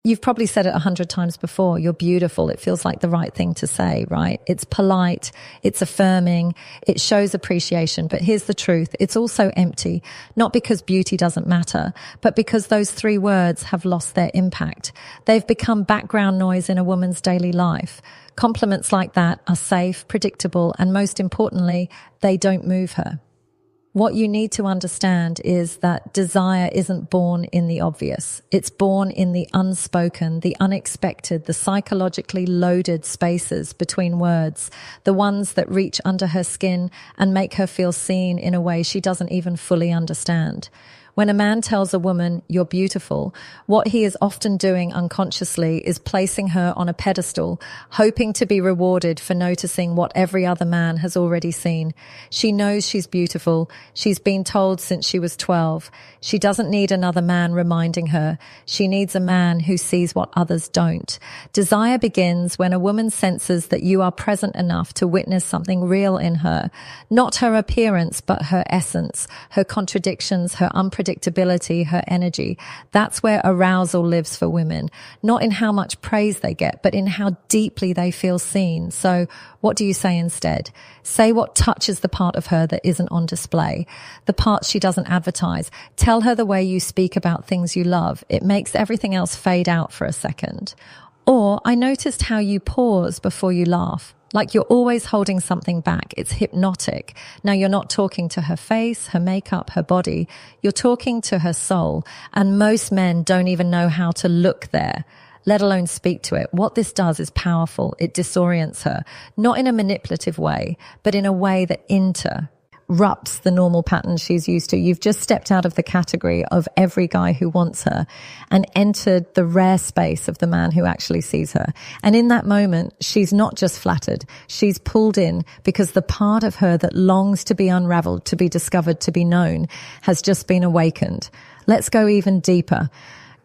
You've probably said it 100 times before. You're beautiful. It feels like the right thing to say, right? It's polite. It's affirming. It shows appreciation. But here's the truth. It's also empty, not because beauty doesn't matter, but because those 3 words have lost their impact. They've become background noise in a woman's daily life. Compliments like that are safe, predictable, and most importantly, they don't move her. What you need to understand is that desire isn't born in the obvious. It's born in the unspoken, the unexpected, the psychologically loaded spaces between words, the ones that reach under her skin and make her feel seen in a way she doesn't even fully understand. When a man tells a woman, "You're beautiful," what he is often doing unconsciously is placing her on a pedestal, hoping to be rewarded for noticing what every other man has already seen. She knows she's beautiful. She's been told since she was 12. She doesn't need another man reminding her. She needs a man who sees what others don't. Desire begins when a woman senses that you are present enough to witness something real in her, not her appearance, but her essence, her contradictions, her unpredictability, her energy. That's where arousal lives for women, not in how much praise they get, but in how deeply they feel seen. So what do you say instead? Say what touches the part of her that isn't on display, the parts she doesn't advertise. Tell her the way you speak about things you love. It makes everything else fade out for a second. Or, I noticed how you pause before you laugh. Like you're always holding something back. It's hypnotic. Now you're not talking to her face, her makeup, her body. You're talking to her soul. And most men don't even know how to look there, let alone speak to it. What this does is powerful. It disorients her, not in a manipulative way, but in a way that interrupts the normal patterns she's used to. You've just stepped out of the category of every guy who wants her and entered the rare space of the man who actually sees her. And in that moment, she's not just flattered. She's pulled in because the part of her that longs to be unraveled, to be discovered, to be known has just been awakened. Let's go even deeper.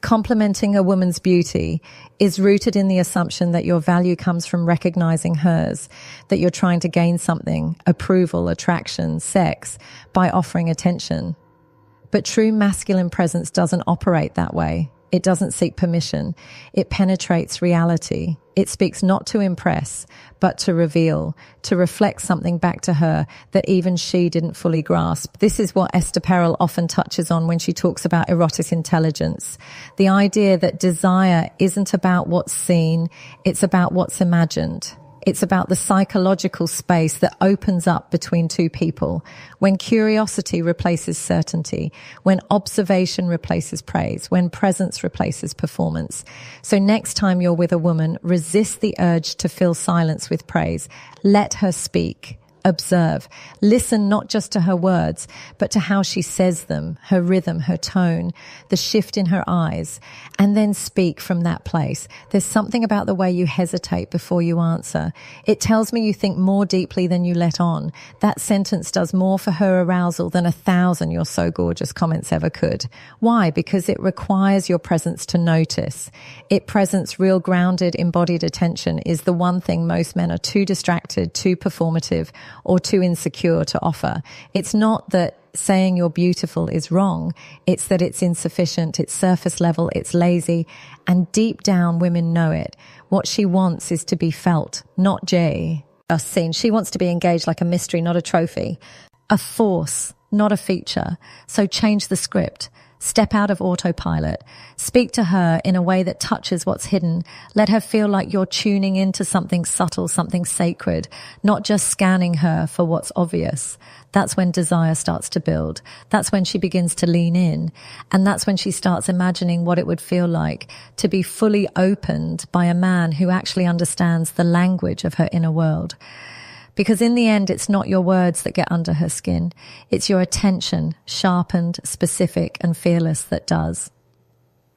Complimenting a woman's beauty is rooted in the assumption that your value comes from recognizing hers, that you're trying to gain something, approval, attraction, sex, by offering attention. But true masculine presence doesn't operate that way. It doesn't seek permission. It penetrates reality. It speaks not to impress, but to reveal, to reflect something back to her that even she didn't fully grasp. This is what Esther Perel often touches on when she talks about erotic intelligence. The idea that desire isn't about what's seen, it's about what's imagined. It's about the psychological space that opens up between two people. When curiosity replaces certainty, when observation replaces praise, when presence replaces performance. So next time you're with a woman, resist the urge to fill silence with praise. Let her speak. Observe. Listen not just to her words, but to how she says them, her rhythm, her tone, the shift in her eyes, and then speak from that place. There's something about the way you hesitate before you answer. It tells me you think more deeply than you let on. That sentence does more for her arousal than 1,000 "you're so gorgeous" comments ever could. Why? Because it requires your presence to notice. It presents real grounded, embodied attention is the one thing most men are too distracted, too performative, or too insecure to offer. It's not that saying you're beautiful is wrong. It's that it's insufficient, it's surface level, it's lazy, and deep down women know it. What she wants is to be felt, not just seen. She wants to be engaged like a mystery, not a trophy. A force, not a feature. So change the script. Step out of autopilot. Speak to her in a way that touches what's hidden. Let her feel like you're tuning into something subtle, something sacred, not just scanning her for what's obvious. That's when desire starts to build. That's when she begins to lean in. And that's when she starts imagining what it would feel like to be fully opened by a man who actually understands the language of her inner world. Because in the end, it's not your words that get under her skin. It's your attention, sharpened, specific, and fearless, that does.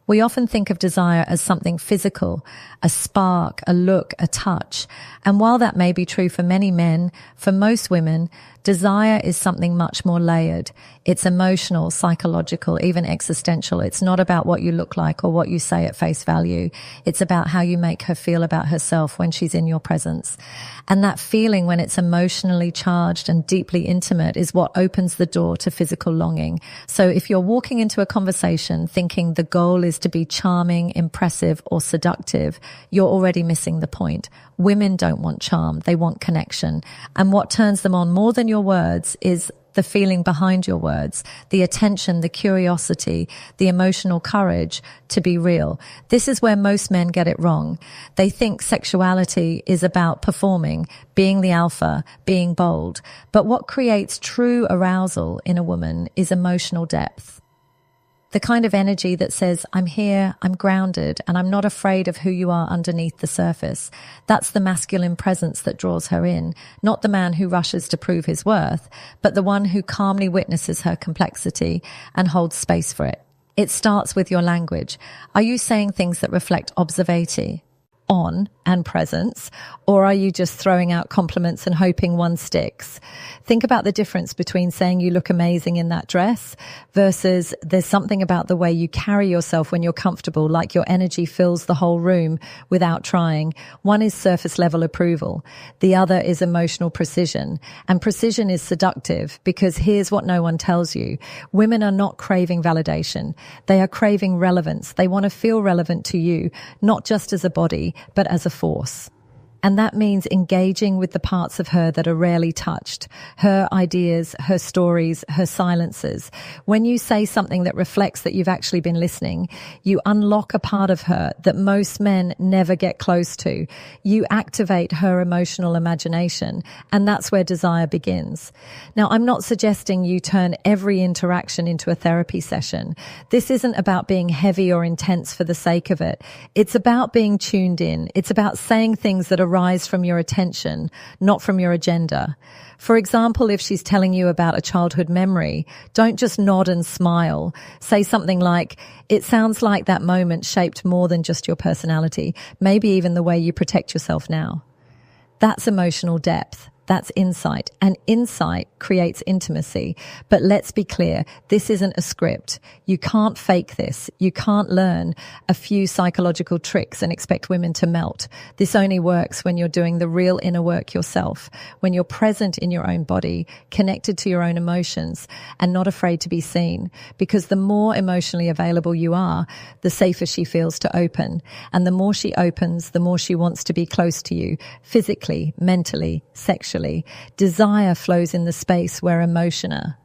We often think of desire as something physical, a spark, a look, a touch. And while that may be true for many men, for most women, Desire is something much more layered. It's emotional, psychological, even existential. It's not about what you look like or what you say at face value. It's about how you make her feel about herself when she's in your presence. And that feeling, when it's emotionally charged and deeply intimate, is what opens the door to physical longing. So if you're walking into a conversation thinking the goal is to be charming, impressive, or seductive, you're already missing the point. Women don't want charm. They want connection. And what turns them on more than your words is the feeling behind your words, the attention, the curiosity, the emotional courage to be real. This is where most men get it wrong. They think sexuality is about performing, being the alpha, being bold. But what creates true arousal in a woman is emotional depth. The kind of energy that says, I'm here, I'm grounded, and I'm not afraid of who you are underneath the surface. That's the masculine presence that draws her in, not the man who rushes to prove his worth, but the one who calmly witnesses her complexity and holds space for it. It starts with your language. Are you saying things that reflect observation, on and presence, or are you just throwing out compliments and hoping one sticks? Think about the difference between saying you look amazing in that dress versus there's something about the way you carry yourself when you're comfortable, like your energy fills the whole room without trying. One is surface level approval. The other is emotional precision. And precision is seductive because here's what no one tells you. Women are not craving validation. They are craving relevance. They want to feel relevant to you, not just as a body, but as a force. And that means engaging with the parts of her that are rarely touched, her ideas, her stories, her silences. When you say something that reflects that you've actually been listening, you unlock a part of her that most men never get close to. You activate her emotional imagination, and that's where desire begins. Now, I'm not suggesting you turn every interaction into a therapy session. This isn't about being heavy or intense for the sake of it. It's about being tuned in. It's about saying things that arise from your attention, not from your agenda. For example, if she's telling you about a childhood memory, don't just nod and smile. Say something like, it sounds like that moment shaped more than just your personality, maybe even the way you protect yourself now. That's emotional depth. That's insight, and insight creates intimacy. But let's be clear, this isn't a script. You can't fake this. You can't learn a few psychological tricks and expect women to melt. This only works when you're doing the real inner work yourself, when you're present in your own body, connected to your own emotions, and not afraid to be seen. Because the more emotionally available you are, the safer she feels to open. And the more she opens, the more she wants to be close to you, physically, mentally, sexually. Desire flows in the space where emotion are.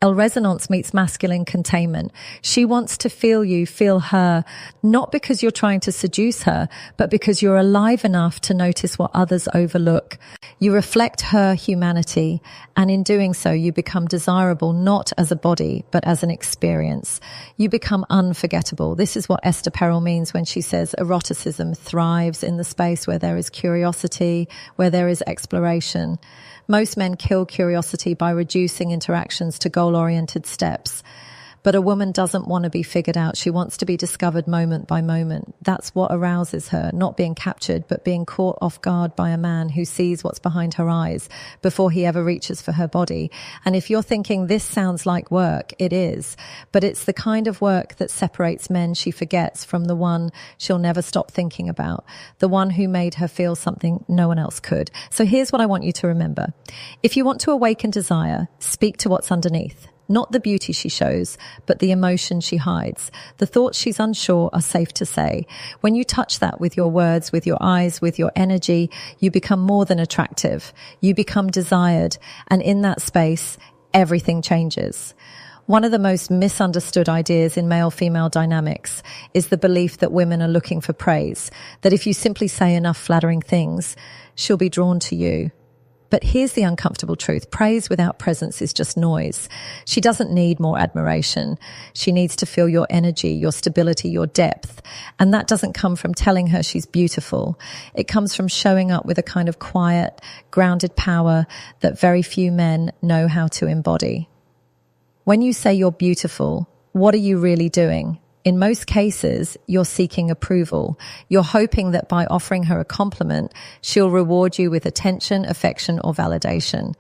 Resonance meets masculine containment. She wants to feel you, feel her, not because you're trying to seduce her, but because you're alive enough to notice what others overlook. You reflect her humanity, and in doing so, you become desirable not as a body, but as an experience. You become unforgettable. This is what Esther Perel means when she says eroticism thrives in the space where there is curiosity, where there is exploration. Most men kill curiosity by reducing interactions to goal-oriented steps. But a woman doesn't want to be figured out. She wants to be discovered moment by moment. That's what arouses her, not being captured, but being caught off guard by a man who sees what's behind her eyes before he ever reaches for her body. And if you're thinking this sounds like work, it is. But it's the kind of work that separates men she forgets from the one she'll never stop thinking about, the one who made her feel something no one else could. So here's what I want you to remember. If you want to awaken desire, speak to what's underneath. Not the beauty she shows, but the emotion she hides. The thoughts she's unsure are safe to say. When you touch that with your words, with your eyes, with your energy, you become more than attractive. You become desired. And in that space, everything changes. One of the most misunderstood ideas in male-female dynamics is the belief that women are looking for praise, that if you simply say enough flattering things, she'll be drawn to you. But here's the uncomfortable truth. Praise without presence is just noise. She doesn't need more admiration. She needs to feel your energy, your stability, your depth. And that doesn't come from telling her she's beautiful. It comes from showing up with a kind of quiet, grounded power that very few men know how to embody. When you say you're beautiful, what are you really doing? In most cases, you're seeking approval. You're hoping that by offering her a compliment, she'll reward you with attention, affection, or validation.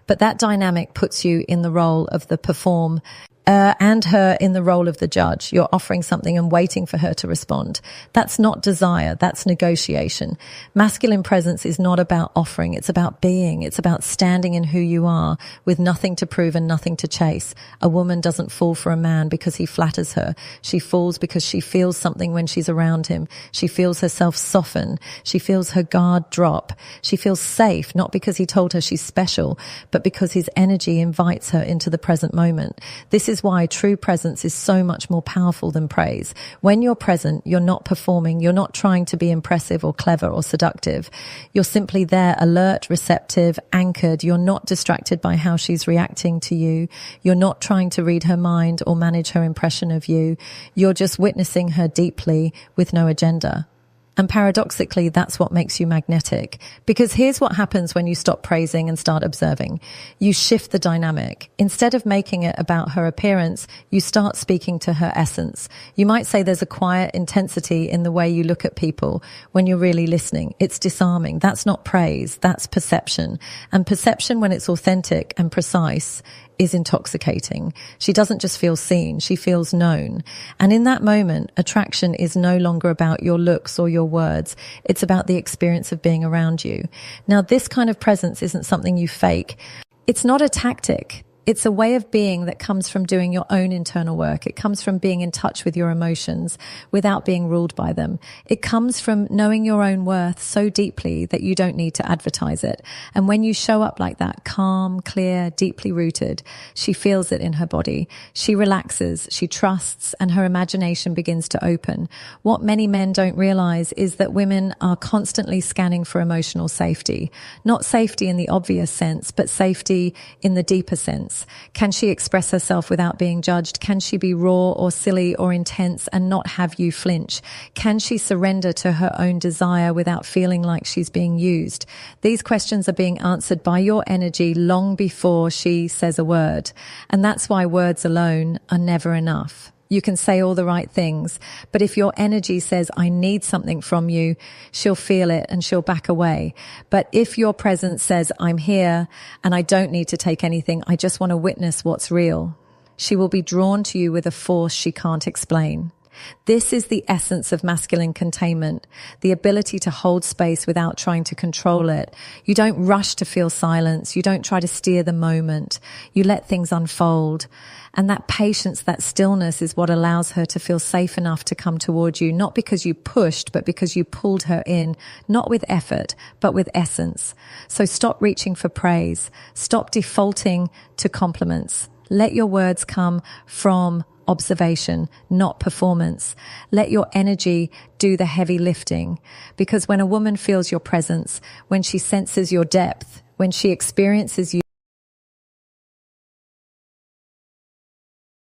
But that dynamic puts you in the role of the perform and her in the role of the judge. You're offering something and waiting for her to respond. That's not desire. That's negotiation. Masculine presence is not about offering. It's about being. It's about standing in who you are with nothing to prove and nothing to chase. A woman doesn't fall for a man because he flatters her. She falls because she feels something when she's around him. She feels herself soften. She feels her guard drop. She feels safe, not because he told her she's special, but because his energy invites her into the present moment. This is why true presence is so much more powerful than praise. When you're present, you're not performing. You're not trying to be impressive or clever or seductive. You're simply there, alert, receptive, anchored. You're not distracted by how she's reacting to you. You're not trying to read her mind or manage her impression of you. You're just witnessing her deeply with no agenda. And paradoxically, that's what makes you magnetic. Because here's what happens when you stop praising and start observing. You shift the dynamic. Instead of making it about her appearance, you start speaking to her essence. You might say there's a quiet intensity in the way you look at people when you're really listening. It's disarming. That's not praise. That's perception. And perception, when it's authentic and precise, is intoxicating. She doesn't just feel seen, she feels known. And in that moment, attraction is no longer about your looks or your words. It's about the experience of being around you. Now, this kind of presence isn't something you fake. It's not a tactic. It's a way of being that comes from doing your own internal work. It comes from being in touch with your emotions without being ruled by them. It comes from knowing your own worth so deeply that you don't need to advertise it. And when you show up like that, calm, clear, deeply rooted, she feels it in her body. She relaxes, she trusts, and her imagination begins to open. What many men don't realize is that women are constantly scanning for emotional safety. Not safety in the obvious sense, but safety in the deeper sense. Can she express herself without being judged? Can she be raw or silly or intense and not have you flinch? Can she surrender to her own desire without feeling like she's being used? These questions are being answered by your energy long before she says a word. And that's why words alone are never enough. You can say all the right things, but if your energy says, I need something from you, she'll feel it and she'll back away. But if your presence says, I'm here and I don't need to take anything, I just want to witness what's real, she will be drawn to you with a force she can't explain. This is the essence of masculine containment, the ability to hold space without trying to control it. You don't rush to feel silence. You don't try to steer the moment. You let things unfold. And that patience, that stillness is what allows her to feel safe enough to come toward you, not because you pushed, but because you pulled her in, not with effort, but with essence. So stop reaching for praise. Stop defaulting to compliments. Let your words come from observation, not performance. Let your energy do the heavy lifting. Because when a woman feels your presence, when she senses your depth, when she experiences you